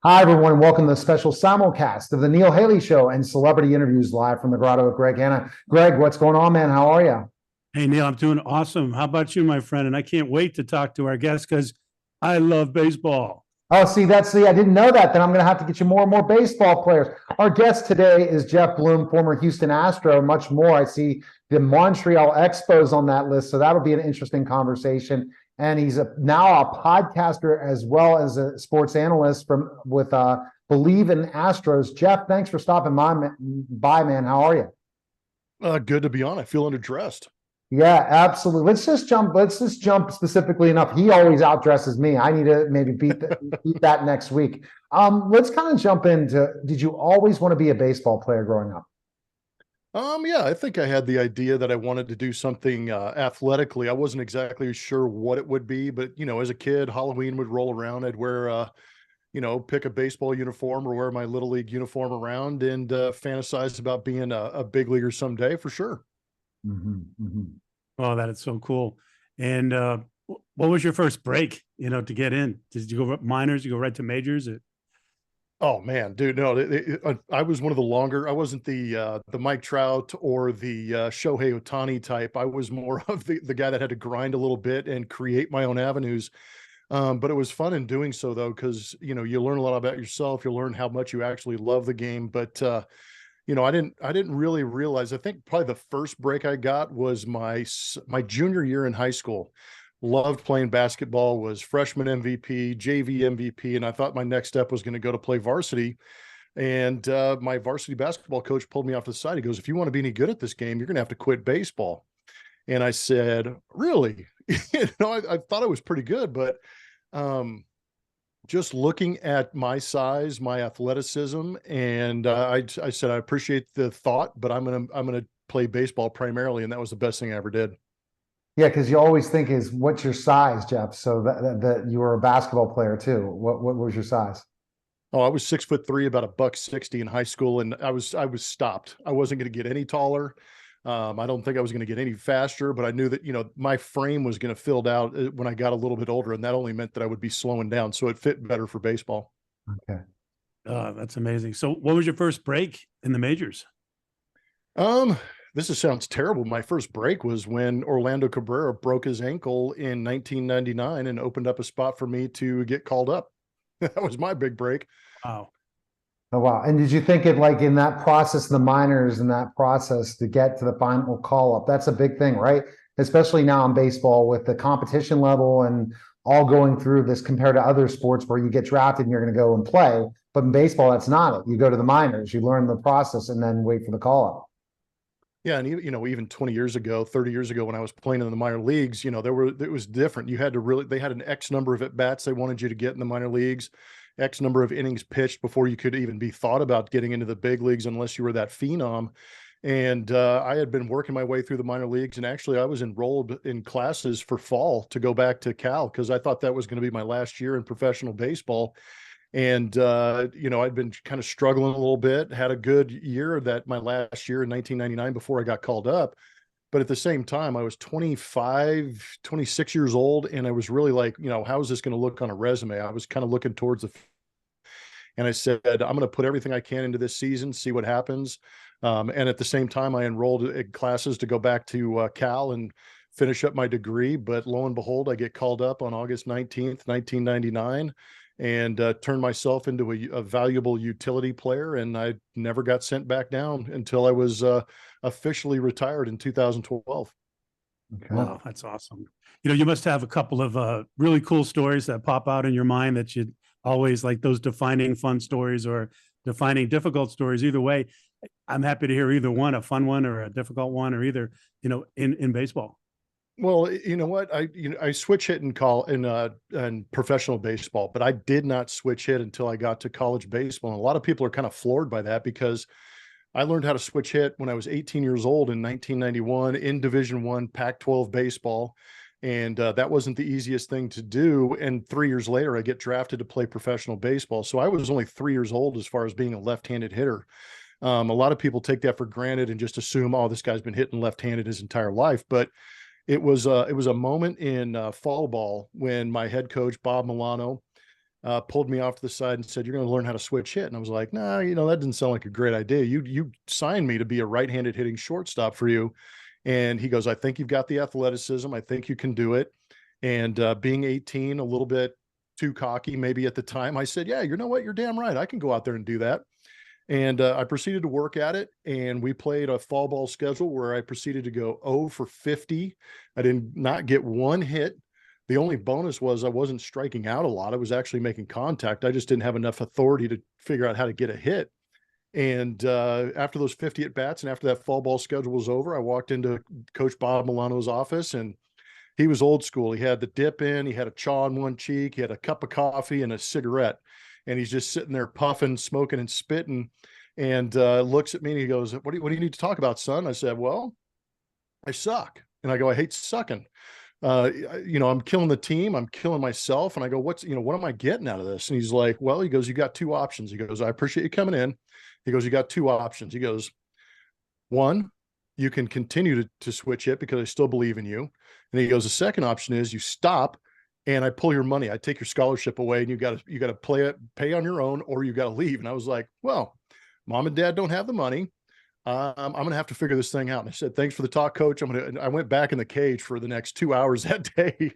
Hi, everyone. Welcome to the special simulcast of the Neil Haley Show and celebrity interviews live from the Grotto with Greg Hanna. Greg, what's going on, man? How are you? Hey, Neil, I'm doing awesome. How about you, my friend? And I can't wait to talk to our guest because I love baseball. Oh, I didn't know that. Then I'm going to have to get you more and more baseball players. Our guest today is Geoff Blum, former Houston Astro, much more. I see the Montreal Expos on that list, so that'll be an interesting conversation. And he's now a podcaster as well as a sports analyst from with Believe in Astros. Geoff, thanks for stopping by, man. How are you? Good to be on. I feel underdressed. Yeah, absolutely. Let's just jump specifically enough. He always outdresses me. I need to maybe beat that next week. Let's kind of jump into, did you always want to be a baseball player growing up? Yeah, I think I had the idea that I wanted to do something athletically. I wasn't exactly sure what it would be, but as a kid, Halloween would roll around. I'd wear pick a baseball uniform or wear my little league uniform around and fantasize about being a big leaguer someday for sure. Oh, that is so cool. And what was your first break, to get in? Did you go minors? You go right to majors? Oh man, dude, no, I was one of the longer. I wasn't the Mike Trout or the Shohei Ohtani type. I was more of the guy that had to grind a little bit and create my own avenues. But it was fun in doing so though, because you learn a lot about yourself. You learn how much you actually love the game. But I didn't really realize. I think probably the first break I got was my junior year in high school. Loved playing basketball, was freshman MVP, JV MVP, and I thought my next step was going to go to play varsity. And my varsity basketball coach pulled me off to the side. He goes, "If you want to be any good at this game, you're going to have to quit baseball." And I said, "Really?" I thought I was pretty good, but just looking at my size, my athleticism, and I said, "I appreciate the thought, but I'm gonna play baseball primarily," and that was the best thing I ever did. Yeah, because you always think is what's your size, Geoff? So that you were a basketball player too. What was your size? Oh, I was 6'3", about a buck 60 in high school, and I was stopped. I wasn't going to get any taller. I don't think I was going to get any faster, but I knew that my frame was going to fill out when I got a little bit older, and that only meant that I would be slowing down, so it fit better for baseball. Okay. That's amazing. So, what was your first break in the majors? Um, sounds terrible. My first break was when Orlando Cabrera broke his ankle in 1999 and opened up a spot for me to get called up. That was my big break. Wow. Oh wow! And did you think it like in that process, the minors and that process to get to the final call up? That's a big thing, right? Especially now in baseball with the competition level and all going through this compared to other sports where you get drafted and you're going to go and play. But in baseball, that's not it. You go to the minors, you learn the process, and then wait for the call up. Yeah, and even 20 years ago, 30 years ago, when I was playing in the minor leagues, it was different. You had to really they had an X number of at bats they wanted you to get in the minor leagues, X number of innings pitched before you could even be thought about getting into the big leagues unless you were that phenom. And I had been working my way through the minor leagues, and actually I was enrolled in classes for fall to go back to Cal because I thought that was going to be my last year in professional baseball. And I'd been kind of struggling a little bit, had a good year that my last year in 1999 before I got called up. But at the same time, I was 25, 26 years old, and I was really like, how is this going to look on a resume? I was kind of looking towards and I said, I'm going to put everything I can into this season, see what happens. And at the same time, I enrolled in classes to go back to Cal and finish up my degree. But lo and behold, I get called up on August 19th, 1999, and turned myself into a valuable utility player. And I never got sent back down until I was officially retired in 2012. Okay. Wow, that's awesome. You must have a couple of really cool stories that pop out in your mind that you always like those defining fun stories or defining difficult stories. Either way, I'm happy to hear either one, a fun one or a difficult one, or either, in baseball. Well, you know what? I switch hit in professional baseball, but I did not switch hit until I got to college baseball. And a lot of people are kind of floored by that because I learned how to switch hit when I was 18 years old in 1991 in Division I Pac-12 baseball. And that wasn't the easiest thing to do. And 3 years later, I get drafted to play professional baseball. So I was only 3 years old as far as being a left-handed hitter. A lot of people take that for granted and just assume, oh, this guy's been hitting left-handed his entire life. But it was a moment in fall ball when my head coach, Bob Milano, pulled me off to the side and said, "You're going to learn how to switch hit." And I was like, "Nah, you know, that doesn't sound like a great idea. You signed me to be a right-handed hitting shortstop for you." And he goes, "I think you've got the athleticism. I think you can do it." And being 18, a little bit too cocky maybe at the time, I said, "Yeah, you know what? You're damn right. I can go out there and do that." And I proceeded to work at it. And we played a fall ball schedule where I proceeded to go 0 for 50. I did not get one hit. The only bonus was I wasn't striking out a lot. I was actually making contact. I just didn't have enough authority to figure out how to get a hit. And after those 50 at bats and after that fall ball schedule was over, I walked into Coach Bob Milano's office, and he was old school. He had the dip in, he had a chaw on one cheek, he had a cup of coffee and a cigarette. And he's just sitting there puffing, smoking, and spitting, and looks at me and he goes, what do you need to talk about, son? I said, "Well, I suck." And I go, "I hate sucking. You know, I'm killing the team. I'm killing myself." And I go, what am I getting out of this?" And he's like, "Well," he goes, "you got two options." He goes, "I appreciate you coming in." He goes, "You got two options." He goes, "One, you can continue to switch it because I still believe in you." And he goes, "The second option is you stop and I pull your money. I take your scholarship away and you got to pay on your own, or you got to leave." And I was like, "Well, mom and dad don't have the money. I'm going to have to figure this thing out." And I said, "Thanks for the talk, coach." I went back in the cage for the next 2 hours that day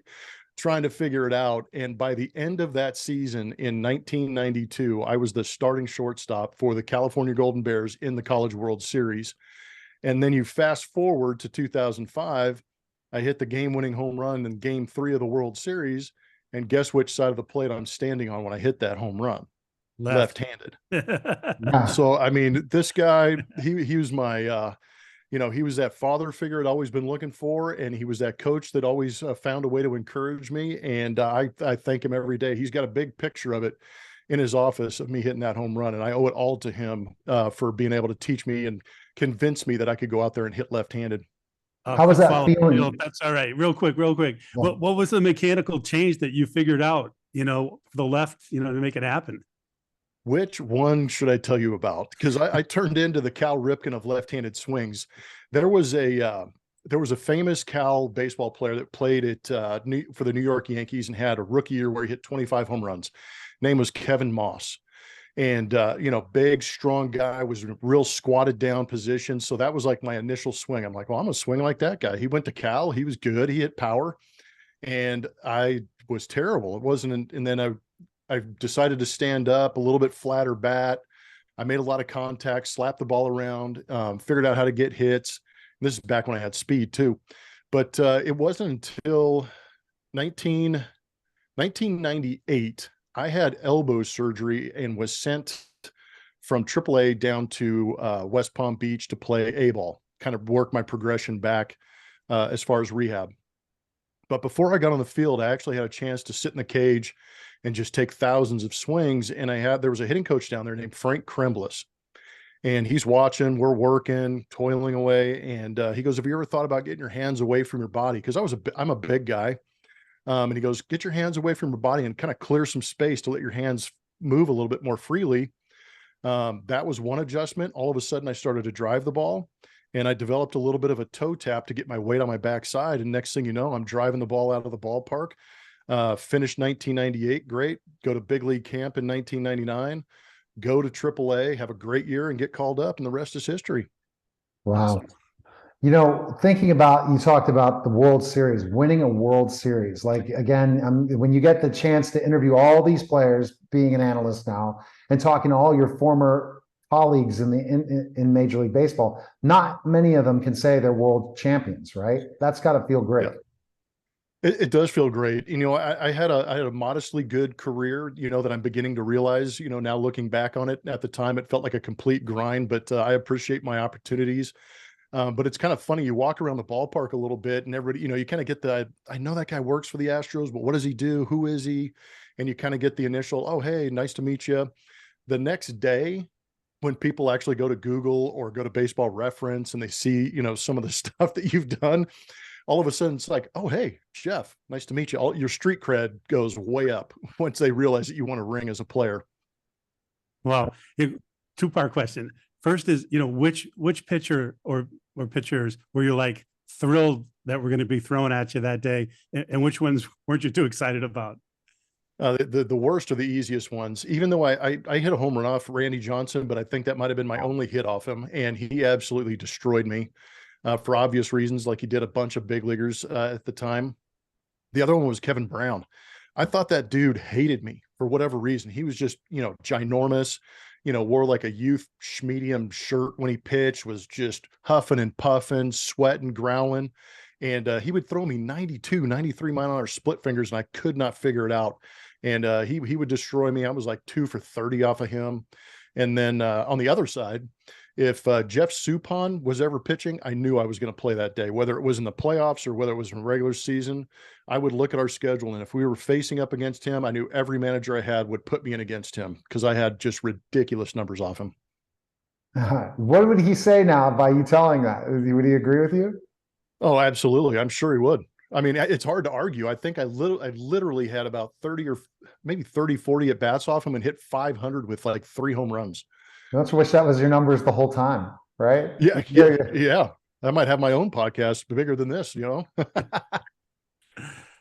trying to figure it out. And by the end of that season in 1992, I was the starting shortstop for the California Golden Bears in the College World Series. And then you fast forward to 2005, I hit the game-winning home run in Game 3 of the World Series. And guess which side of the plate I'm standing on when I hit that home run? Left-handed. Yeah. So, I mean, this guy, he was my, he was that father figure I'd always been looking for. And he was that coach that always found a way to encourage me. And I thank him every day. He's got a big picture of it in his office of me hitting that home run. And I owe it all to him for being able to teach me and convince me that I could go out there and hit left-handed. How was that feeling? That's all right. Real quick. Yeah. What was the mechanical change that you figured out, for the left, to make it happen? Which one should I tell you about? Because I turned into the Cal Ripken of left-handed swings. There was a famous Cal baseball player that played for the New York Yankees and had a rookie year where he hit 25 home runs. Name was Kevin Moss. And, big, strong guy, was in a real squatted down position. So that was like my initial swing. I'm like, well, I'm going to swing like that guy. He went to Cal. He was good. He hit power. And I was terrible. It wasn't. And then I decided to stand up, a little bit flatter bat. I made a lot of contact, slapped the ball around, figured out how to get hits. And this is back when I had speed too. But it wasn't until 1998, I had elbow surgery and was sent from AAA down to West Palm Beach to play A-ball, kind of work my progression back as far as rehab. But before I got on the field, I actually had a chance to sit in the cage and just take thousands of swings. And there was a hitting coach down there named Frank Kremblis. And he's watching, we're working, toiling away. And he goes, "Have you ever thought about getting your hands away from your body?" Because I'm a big guy. And he goes, "Get your hands away from your body and kind of clear some space to let your hands move a little bit more freely." That was one adjustment. All of a sudden, I started to drive the ball, and I developed a little bit of a toe tap to get my weight on my backside. And next thing you know, I'm driving the ball out of the ballpark. Finished 1998, great. Go to big league camp in 1999. Go to AAA, have a great year, and get called up, and the rest is history. Wow. Awesome. Thinking about, you talked about the World Series, winning a World Series. Like, again, when you get the chance to interview all these players, being an analyst now, and talking to all your former colleagues in Major League Baseball, not many of them can say they're world champions, right? That's got to feel great. Yeah. It does feel great. I had a modestly good career, that I'm beginning to realize, now looking back on it. At the time, it felt like a complete grind, but I appreciate my opportunities. But it's kind of funny. You walk around the ballpark a little bit and everybody, you kind of get I know that guy works for the Astros, but what does he do? Who is he? And you kind of get the initial, "Oh, hey, nice to meet you." The next day, when people actually go to Google or go to Baseball Reference and they see, some of the stuff that you've done, all of a sudden it's like, "Oh, hey, Geoff, nice to meet you." Your street cred goes way up once they realize that you want to ring as a player. Well, two-part question. First is, which pitcher or pitchers were you like thrilled that were going to be thrown at you that day, and which ones weren't you too excited about? The worst are the easiest ones. Even though I hit a home run off Randy Johnson, but I think that might have been my only hit off him, and he absolutely destroyed me for obvious reasons, like he did a bunch of big leaguers at the time. The other one was Kevin Brown. I thought that dude hated me for whatever reason. He was just, ginormous, wore like a youth medium shirt when he pitched, was just huffing and puffing, sweating, growling. And he would throw me 92, 93 mile an hour split fingers, and I could not figure it out. And he would destroy me. I was like 2 for 30 off of him. And then on the other side, if Jeff Suppan was ever pitching, I knew I was going to play that day, whether it was in the playoffs or whether it was in regular season. I would look at our schedule, and if we were facing up against him, I knew every manager I had would put me in against him because I had just ridiculous numbers off him. What would he say now by you telling that? Would he agree with you? Oh, absolutely. I'm sure he would. I mean, it's hard to argue. I think I literally had about 30 or maybe 30, 40 at bats off him and hit 500 with like 3 home runs. Don't you wish that was your numbers the whole time, right? Yeah. I might have my own podcast bigger than this,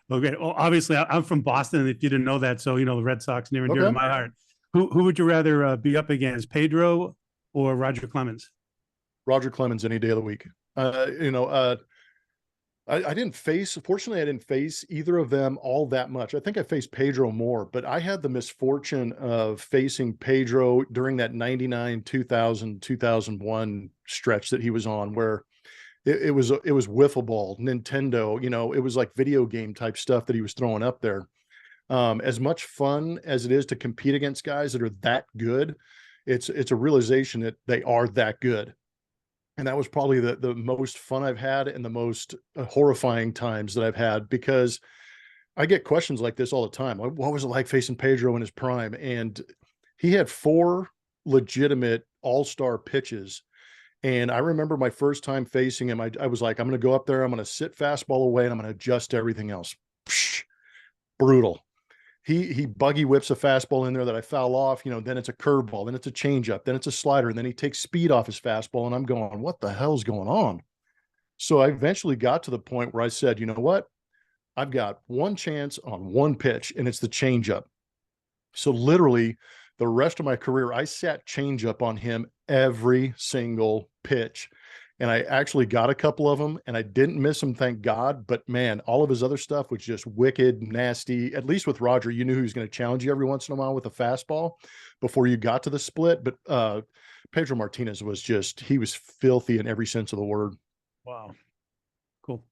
Okay. Well, obviously, I'm from Boston. If you didn't know that, so the Red Sox near and dear to my heart. Who would you rather be up against, Pedro or Roger Clemens? Roger Clemens any day of the week. I didn't face, fortunately, I didn't face either of them all that much. I think I faced Pedro more, but I had the misfortune of facing Pedro during that 99, 2000, 2001 stretch that he was on, where it was wiffle ball, Nintendo, it was like video game type stuff that he was throwing up there. As much fun as it is to compete against guys that are that good, it's a realization that they are that good. And that was probably the most fun I've had and the most horrifying times that I've had, because I get questions like this all the time. What was it like facing Pedro in his prime? And he had 4 legitimate all-star pitches. And I remember my first time facing him, I was like, I'm going to go up there, I'm going to sit fastball away, and I'm going to adjust everything else. Psh, brutal. He buggy whips a fastball in there that I foul off, then it's a curveball, then it's a changeup, then it's a slider, and then he takes speed off his fastball, and I'm going, what the hell's going on? So I eventually got to the point where I said, you know what? I've got one chance on one pitch, and it's the changeup. So literally the rest of my career, I sat changeup on him every single pitch. And I actually got a couple of them, and I didn't miss them, thank God. But man, all of his other stuff was just wicked, nasty. At least with Roger, you knew he was going to challenge you every once in a while with a fastball before you got to the split. But Pedro Martinez was he was filthy in every sense of the word. Wow. Cool.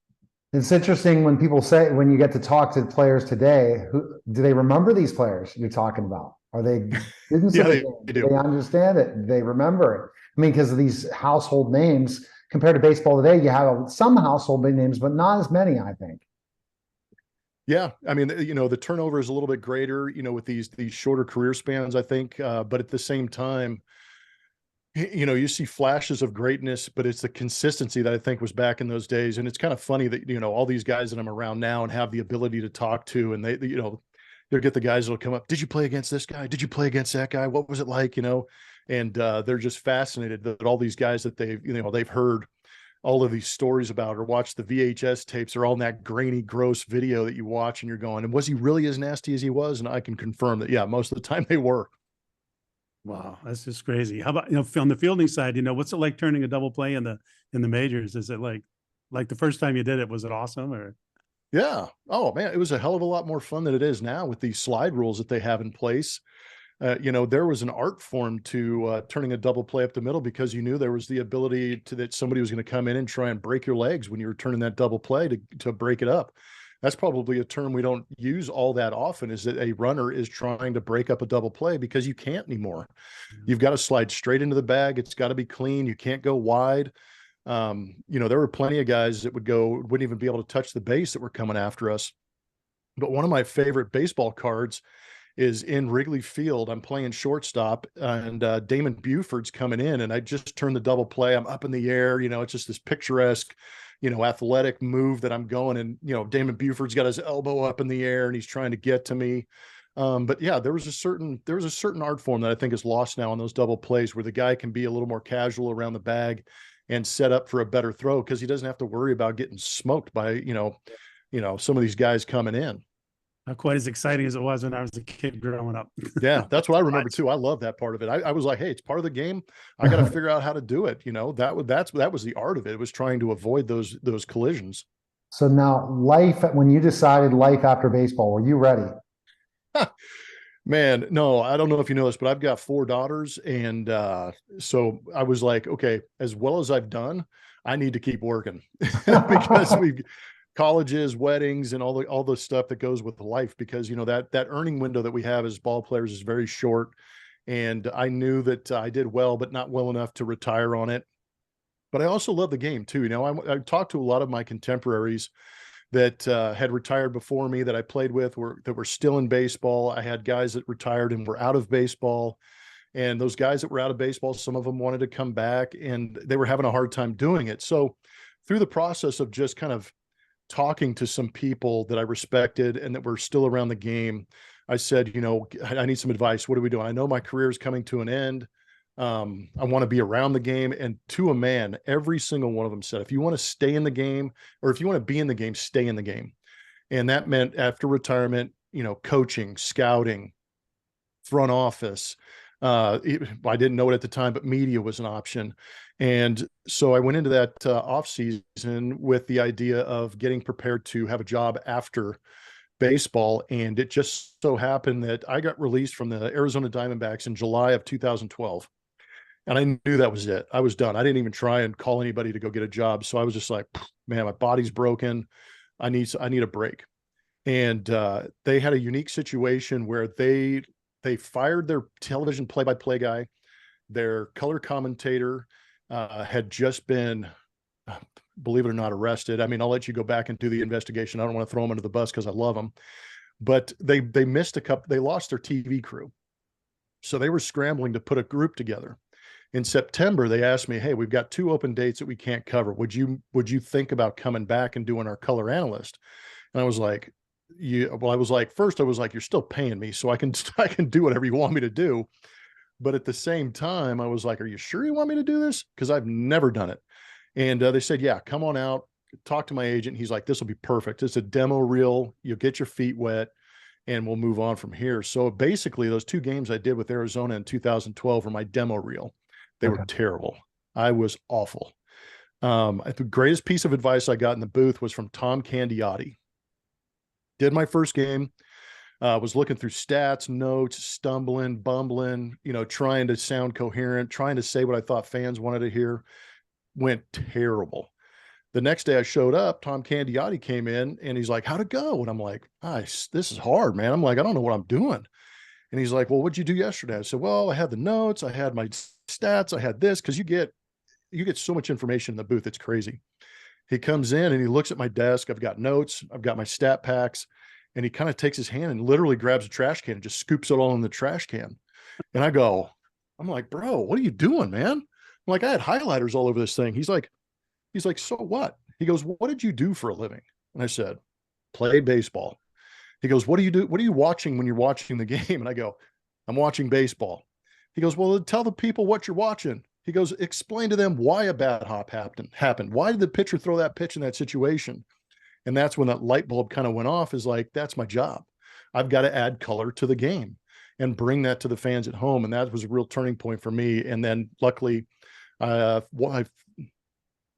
It's interesting when people say, when you get to talk to players today, do they remember these players you're talking about? Are they students? Yeah, they do. They understand it. They remember it. I mean, because of these household names. Compared to baseball today, you have some household names, but not as many, I think. Yeah, I mean, the turnover is a little bit greater, with these shorter career spans, I think. But at the same time, you see flashes of greatness, but it's the consistency that I think was back in those days. And it's kind of funny that all these guys that I'm around now and have the ability to talk to, and they'll get the guys that'll come up. Did you play against this guy? Did you play against that guy? What was it like? And they're just fascinated that all these guys that they've heard all of these stories about or watched the VHS tapes are all in that grainy, gross video that you watch, and you're going, and was he really as nasty as he was? And I can confirm that, yeah, most of the time they were. Wow, that's just crazy. How about on the fielding side? What's it like turning a double play in the majors? Is it like the first time you did it? Was it awesome or? Yeah. Oh man, it was a hell of a lot more fun than it is now with these slide rules that they have in place. There was an art form to turning a double play up the middle, because you knew there was the ability that somebody was going to come in and try and break your legs when you were turning that double play to break it up. That's probably a term we don't use all that often, is that a runner is trying to break up a double play, because you can't anymore. You've got to slide straight into the bag. It's got to be clean. You can't go wide. There were plenty of guys that wouldn't even be able to touch the base that were coming after us. But one of my favorite baseball cards is in Wrigley Field. I'm playing shortstop, and Damon Buford's coming in, and I just turned the double play. I'm up in the air. It's just this picturesque, athletic move that I'm going, and, Damon Buford's got his elbow up in the air and he's trying to get to me. But yeah, there was a certain art form that I think is lost now in those double plays, where the guy can be a little more casual around the bag and set up for a better throw, because he doesn't have to worry about getting smoked by, some of these guys coming in. Not quite as exciting as it was when I was a kid growing up. Yeah, that's what I remember too. I love that part of it. I was like, hey, it's part of the game. I got to figure out how to do it. You know, that was the art of it. It was trying to avoid those collisions. So now when you decided life after baseball, were you ready? Man, no, I don't know if you know this, but I've got 4 daughters. And so I was like, okay, as well as I've done, I need to keep working because we've colleges, weddings, and all the stuff that goes with life, because, you know, that earning window that we have as ball players is very short. And I knew that I did well, but not well enough to retire on it. But I also love the game too. You know, I talked to a lot of my contemporaries that had retired before me that I played with that were still in baseball. I had guys that retired and were out of baseball. And those guys that were out of baseball, some of them wanted to come back and they were having a hard time doing it. So through the process of just kind of talking to some people that I respected and that were still around the game, I said, you know, I need some advice. What are we doing? I know my career is coming to an end. I want to be around the game. And to a man, every single one of them said, if you want to stay in the game, or if you want to be in the game, stay in the game. And that meant after retirement, you know, coaching, scouting, front office. I didn't know it at the time, but media was an option. And so I went into that off season with the idea of getting prepared to have a job after baseball. And it just so happened that I got released from the Arizona Diamondbacks in July of 2012. And I knew that was it. I was done. I didn't even try and call anybody to go get a job. So I was just like, man, my body's broken. I need a break. And they had a unique situation where they fired their television play-by-play guy. Their color commentator had just been, believe it or not, arrested. I mean, I'll let you go back and do the investigation. I don't want to throw them under the bus because I love them. But they missed a couple. They lost their TV crew. So they were scrambling to put a group together. In September, they asked me, hey, we've got 2 open dates that we can't cover. Would you think about coming back and doing our color analyst? And I was like, first I was like, you're still paying me, so I can do whatever you want me to do. But at the same time, I was like, are you sure you want me to do this? Because I've never done it. And they said, yeah, come on out, talk to my agent. He's like, this will be perfect. It's a demo reel. You'll get your feet wet and we'll move on from here. So basically those 2 games I did with Arizona in 2012 were my demo reel. They were terrible. I was awful. The greatest piece of advice I got in the booth was from Tom Candiotti. Did my first game, was looking through stats, notes, stumbling, bumbling, you know, trying to sound coherent, trying to say what I thought fans wanted to hear. Went terrible. The next day I showed up, Tom Candiotti came in and he's like, how'd it go? And I'm like, this is hard, man. I'm like, I don't know what I'm doing. And he's like, well, what'd you do yesterday? I said, well, I had the notes, I had my stats, I had this, because you get so much information in the booth. It's crazy. He comes in and he looks at my desk. I've got notes, I've got my stat packs, and he kind of takes his hand and literally grabs a trash can and just scoops it all in the trash can. And I'm like, bro, what are you doing, man? I'm like, I had highlighters all over this thing. He's like, so what? He goes, what did you do for a living? And I said, played baseball. He goes, what do you do? What are you watching when you're watching the game? And I go, I'm watching baseball. He goes, well, tell the people what you're watching. He goes, explain to them why a bad hop happened. Why did the pitcher throw that pitch in that situation? And that's when that light bulb kind of went off, is like, that's my job. I've got to add color to the game and bring that to the fans at home. And that was a real turning point for me. And then luckily, I've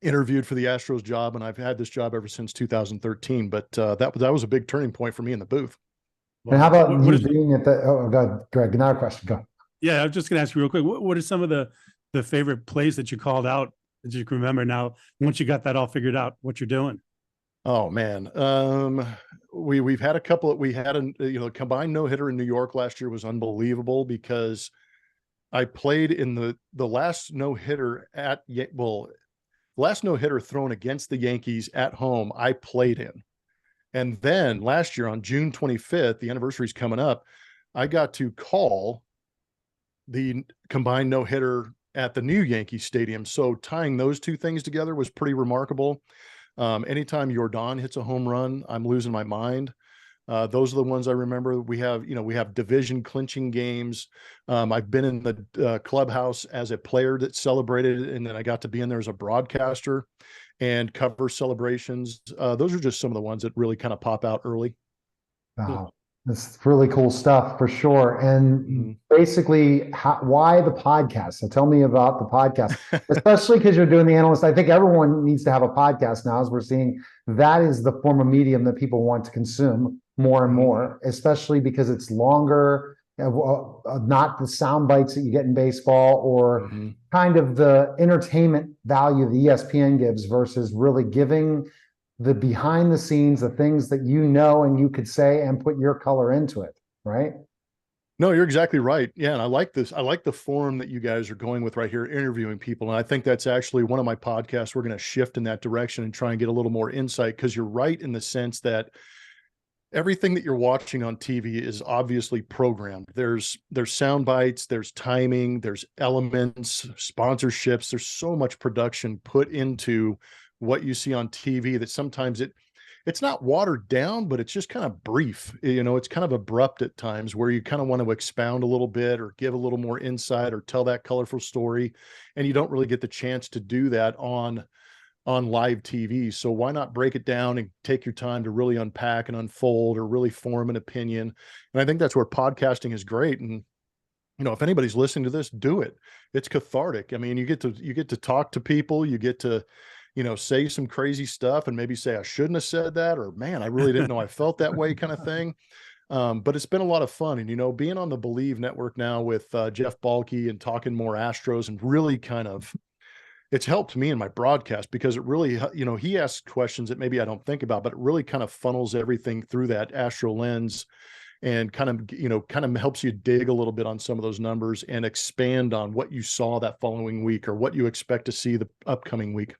interviewed for the Astros job, and I've had this job ever since 2013. But that was a big turning point for me in the booth. And how about you being at the, oh, God, Greg, another question, go. Yeah, I was just going to ask you real quick. What are some of the favorite plays that you called out that you can remember now, once you got that all figured out, what you're doing? Oh man. We've had a couple. We had a combined no-hitter in New York last year was unbelievable, because I played in the last no-hitter last no-hitter thrown against the Yankees at home, I played in. And then last year on June 25th, the anniversary's coming up, I got to call the combined no-hitter at the new Yankee Stadium. So tying those 2 things together was pretty remarkable. Anytime Jordan hits a home run, I'm losing my mind. Those are the ones I remember. We have division clinching games. I've been in the clubhouse as a player that celebrated, and then I got to be in there as a broadcaster and cover celebrations. Those are just some of the ones that really kind of pop out early. Wow. It's really cool stuff for sure. And Mhm. basically, why the podcast? So tell me about the podcast, especially because you're doing the analyst. I think everyone needs to have a podcast now, as we're seeing that is the form of medium that people want to consume more and more, especially because it's longer, not the sound bites that you get in baseball or Mhm. kind of the entertainment value the ESPN gives versus really giving the behind the scenes, the things that you know and you could say and put your color into it, right? No, you're exactly right. Yeah, and I like this. I like the form that you guys are going with right here, interviewing people. And I think that's actually one of my podcasts. We're going to shift in that direction and try and get a little more insight, because you're right in the sense that everything that you're watching on TV is obviously programmed. There's sound bites, there's timing, there's elements, sponsorships. There's so much production put into what you see on TV that sometimes it's not watered down, but it's just kind of brief. It's kind of abrupt at times, where you kind of want to expound a little bit or give a little more insight or tell that colorful story. And you don't really get the chance to do that on live TV. So why not break it down and take your time to really unpack and unfold, or really form an opinion? And I think that's where podcasting is great. And if anybody's listening to this, do it. It's cathartic. I mean, you get to talk to people, you get to say some crazy stuff and maybe say, I shouldn't have said that, or man, I really didn't know I felt that way, kind of thing. But it's been a lot of fun. And being on the Believe network now with Jeff Balke and talking more Astros, and really kind of, it's helped me in my broadcast, because it really, he asks questions that maybe I don't think about, but it really kind of funnels everything through that Astro lens, and kind of helps you dig a little bit on some of those numbers and expand on what you saw that following week, or what you expect to see the upcoming week.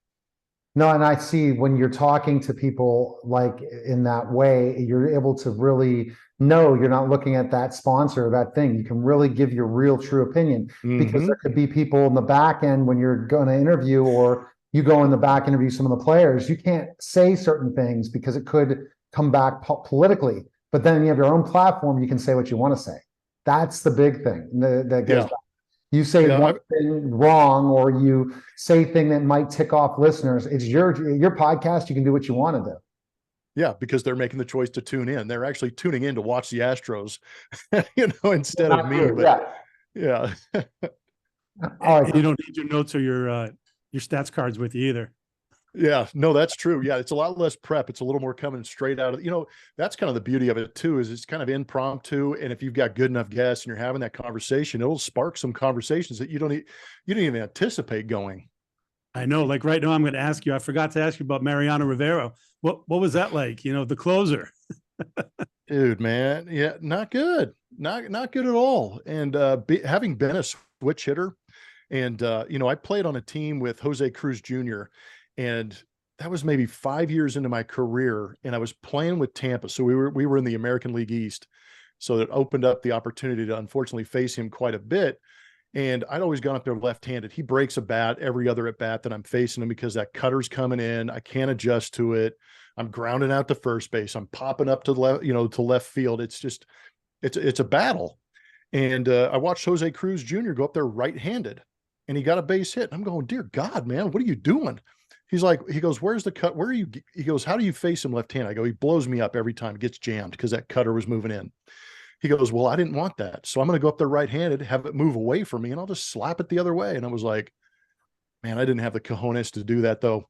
No, and I see when you're talking to people like in that way, you're able to really know you're not looking at that sponsor or that thing. You can really give your real true opinion, because there could be people in the back end when you're going to interview, or you go in the back interview some of the players, you can't say certain things because it could come back politically. But then you have your own platform, you can say what you want to say. That's the big thing that goes Yeah. back. You say Yeah, one thing wrong, or you say thing that might tick off listeners. It's your podcast. You can do what you want to do. Yeah, because they're making the choice to tune in. They're actually tuning in to watch the Astros, instead of me. But yeah. All And you right. don't need your notes or your stats cards with you either. Yeah, no, that's true. Yeah, it's a lot less prep. It's a little more coming straight out of, that's kind of the beauty of it too, is it's kind of impromptu. And if you've got good enough guests and you're having that conversation, it'll spark some conversations that you didn't even anticipate going. I know, like right now, I'm going to ask you, I forgot to ask you about Mariano Rivera. What was that like? The closer. Dude, man. Yeah, not good. Not good at all. And having been a switch hitter, and I played on a team with Jose Cruz Jr., and that was maybe 5 years into my career, and I was playing with Tampa. So we were in the American League East. So that opened up the opportunity to unfortunately face him quite a bit. And I'd always gone up there left-handed. He breaks a bat every other at bat that I'm facing him, because that cutter's coming in. I can't adjust to it. I'm grounding out to first base. I'm popping up to to left field. It's just, it's a battle. And I watched Jose Cruz Jr. go up there right-handed, and he got a base hit. I'm going, dear God, man, what are you doing? He goes, where's the cut? Where are you? He goes, how do you face him left-handed? I go, he blows me up every time. It gets jammed because that cutter was moving in. He goes, well, I didn't want that. So I'm going to go up there right-handed, have it move away from me, and I'll just slap it the other way. And I was like, man, I didn't have the cojones to do that though.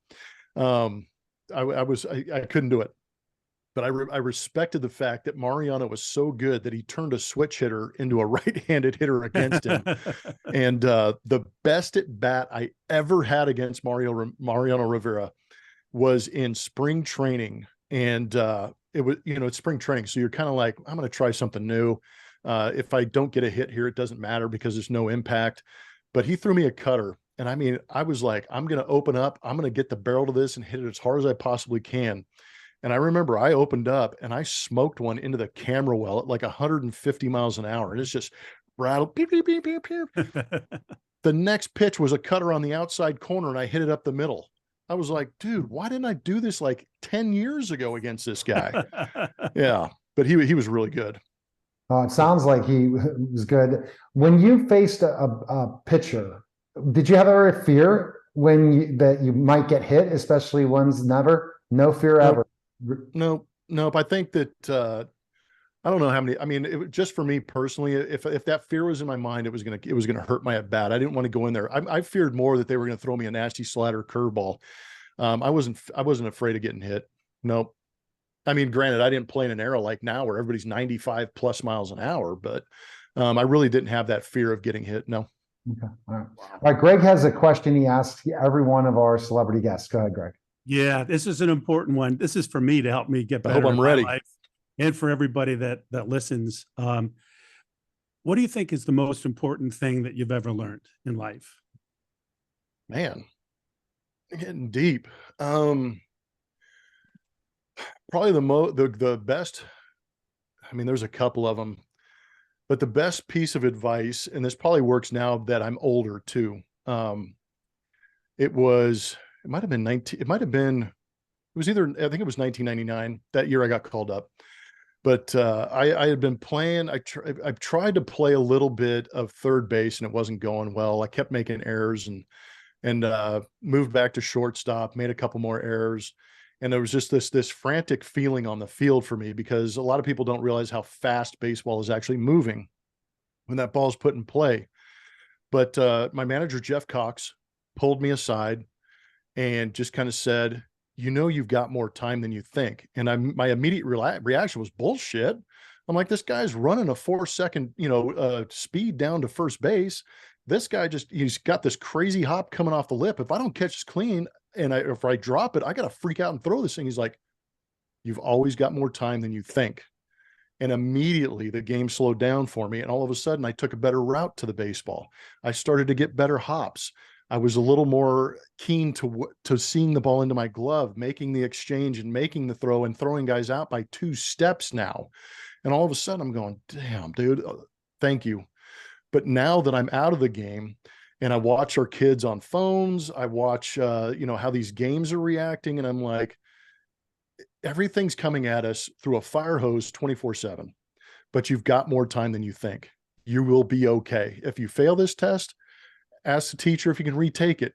I couldn't do it. But I respected the fact that Mariano was so good that he turned a switch hitter into a right-handed hitter against him. And the best at bat I ever had against Mariano Rivera was in spring training. And it was, it's spring training. So you're kind of like, I'm going to try something new. If I don't get a hit here, it doesn't matter because there's no impact. But he threw me a cutter. And I mean, I was like, I'm going to open up. I'm going to get the barrel to this and hit it as hard as I possibly can. And I remember I opened up and I smoked one into the camera well at like 150 miles an hour. And it's just rattled. Beep, beep, beep, beep, beep. The next pitch was a cutter on the outside corner, and I hit it up the middle. I was like, dude, why didn't I do this like 10 years ago against this guy? Yeah, but he was really good. It sounds like he was good. When you faced a pitcher, did you have ever fear that you might get hit, especially ones never? No fear ever. Nope. I think that I don't know how many. I mean, just for me personally, if that fear was in my mind, it was gonna hurt my at bat. I didn't want to go in there. I feared more that they were gonna throw me a nasty slider curveball. I wasn't afraid of getting hit. Nope. I mean, granted, I didn't play in an era like now where everybody's 95 plus miles an hour, but I really didn't have that fear of getting hit. No. Okay. All right. All right. Greg has a question he asks every one of our celebrity guests. Go ahead, Greg. Yeah, this is an important one. This is for me to help me get better. I hope I'm ready. And for everybody that listens. What do you think is the most important thing that you've ever learned in life? Man, getting deep. Probably the best. I mean, there's a couple of them, but the best piece of advice, and this probably works now that I'm older too. It might have been I think it was 1999. That year I got called up. But I had been playing. I've tried to play a little bit of third base, and it wasn't going well. I kept making errors, and moved back to shortstop, made a couple more errors, and there was just this frantic feeling on the field for me, because a lot of people don't realize how fast baseball is actually moving when that ball is put in play. But my manager, Jeff Cox, pulled me aside and just kind of said, you've got more time than you think. And my immediate reaction was bullshit. I'm like, this guy's running a 4-second, speed down to first base. This guy he's got this crazy hop coming off the lip. If I don't catch this clean and if I drop it, I got to freak out and throw this thing. He's like, you've always got more time than you think. And immediately the game slowed down for me. And all of a sudden I took a better route to the baseball. I started to get better hops. I was a little more keen to seeing the ball into my glove, making the exchange and making the throw and throwing guys out by 2 steps now. And all of a sudden I'm going, damn, dude, thank you. But now that I'm out of the game and I watch our kids on phones, I watch, how these games are reacting. And I'm like, everything's coming at us through a fire hose 24/7, but you've got more time than you think. You will be okay. If you fail this test, ask the teacher if you can retake it,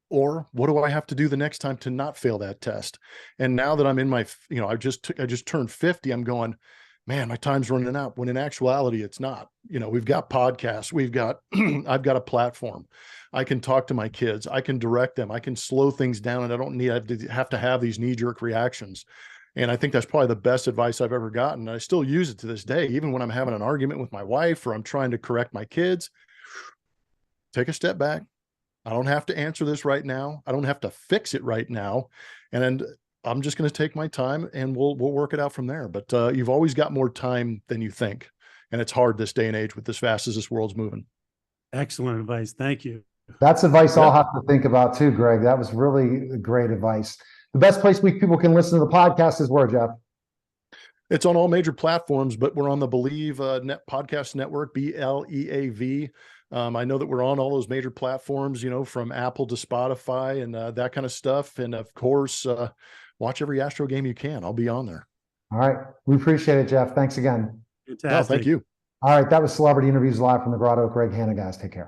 or what do I have to do the next time to not fail that test? And now that I'm in my, I just turned 50, I'm going, man, my time's running out, when in actuality, it's not. We've got podcasts, I've got a platform. I can talk to my kids. I can direct them. I can slow things down, and I don't have to have these knee-jerk reactions. And I think that's probably the best advice I've ever gotten. And I still use it to this day, even when I'm having an argument with my wife or I'm trying to correct my kids. Take a step back. I don't have to answer this right now. I don't have to fix it right now. And I'm just going to take my time, and we'll work it out from there. But you've always got more time than you think. And it's hard this day and age with as fast as this world's moving. Excellent advice. Thank you. That's advice I'll have to think about too, Greg. That was really great advice. The best place people can listen to the podcast is where, Jeff? It's on all major platforms, but we're on the Believe Podcast Network, BLEAV. I know that we're on all those major platforms, from Apple to Spotify and that kind of stuff. And of course, watch every Astro game you can. I'll be on there. All right. We appreciate it, Jeff. Thanks again. Fantastic. No, thank you. All right. That was Celebrity Interviews live from the Grotto. Greg, Hanna, guys. Take care.